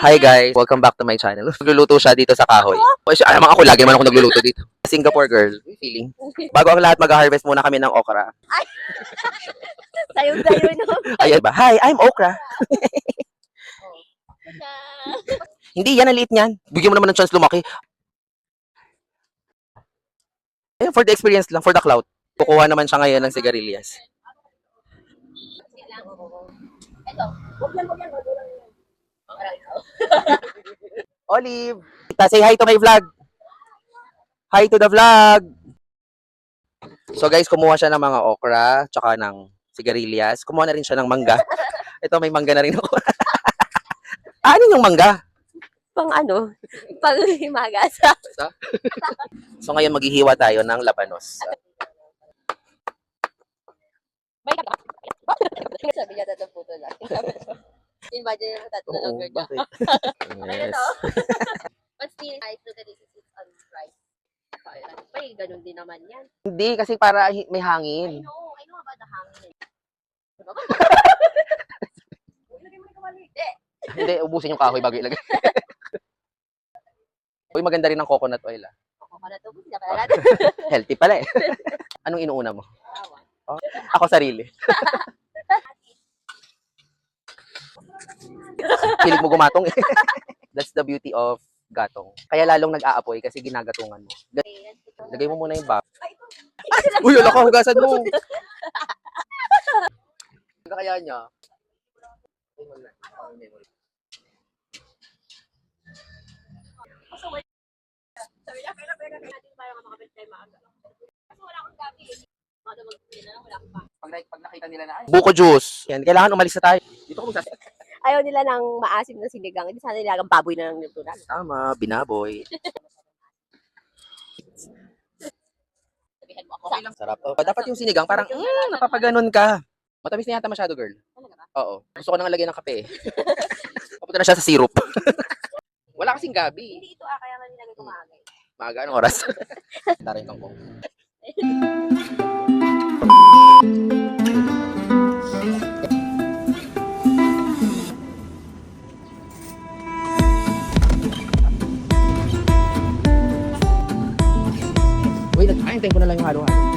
Hi guys, welcome back to my channel. Nagluluto siya dito sa kahoy. O siya, alam ako, lagi man ako nagluluto dito. Singapore girl, feeling. Bago ang lahat, mag-harvest muna kami ng okra. Sayo, no? Ayan ba? Hi, I'm okra. Hindi, yan ang liit niyan. Bigyan mo naman ng chance lumaki. Ayan, for the experience lang, for the clout. Kukuha naman siya ngayon ng sigarilyas. Ito. Huwag yan. Olive, say hi to my vlog. Hi to the vlog. So guys, kumuha siya ng mga okra, tsaka ng sigarilyas. Kumuha na rin siya ng mangga. Ito, may mangga na rin ako. Ano yung mangga? Pang himagas. So ngayon, maghihiwa tayo ng labanos. Sabi niya tatlong puto lang. Imagine mo tatlo lang girl. bakit? Yes. But still, I know that this is on rice. Ay, ganun din naman yan. Hindi, kasi para may I hangin. know about the hangin. Ilagay mo na kamali. Hindi, ubusin yung kahoy bago ilagay. Uy, maganda rin ang coconut oil. Coconut ubus na pala natin. Healthy pala eh. Anong inuuna mo? Oh, ako sarili. Pilit mo gumatong eh. That's the beauty of gatong. Kaya lalong nag-aapoy kasi ginagatungan mo. Lagay mo muna yung bap. Uy, wala ka, hugasan mo. Ano kaya niya? Sabi niya, pera natin para makakabit tayo maaga. Kasi wala akong gabi eh. Wala akong pa. Pag nakita nila na, buko juice. Yan, kailangan umalis na tayo. Dito ko magsasabi. Ayaw nila ng maasim na sinigang. Hindi sana nilagang baboy na lang nito na. Tama, binaboy. Sabihan mo ako. Sarap. Oh, dapat yung sinigang, parang, napapaganon ka. Matamis na yata masyado, girl. Talaga ba? Oo. Gusto ko nang lagyan ng kape. Papunta na siya sa syrup. Wala kasing gabi. Hindi ito kaya nga nilagay ko maaga eh. Maaga, anong oras? Tara yung kangkong. Uy, hintayin ko na lang yung halo-halo.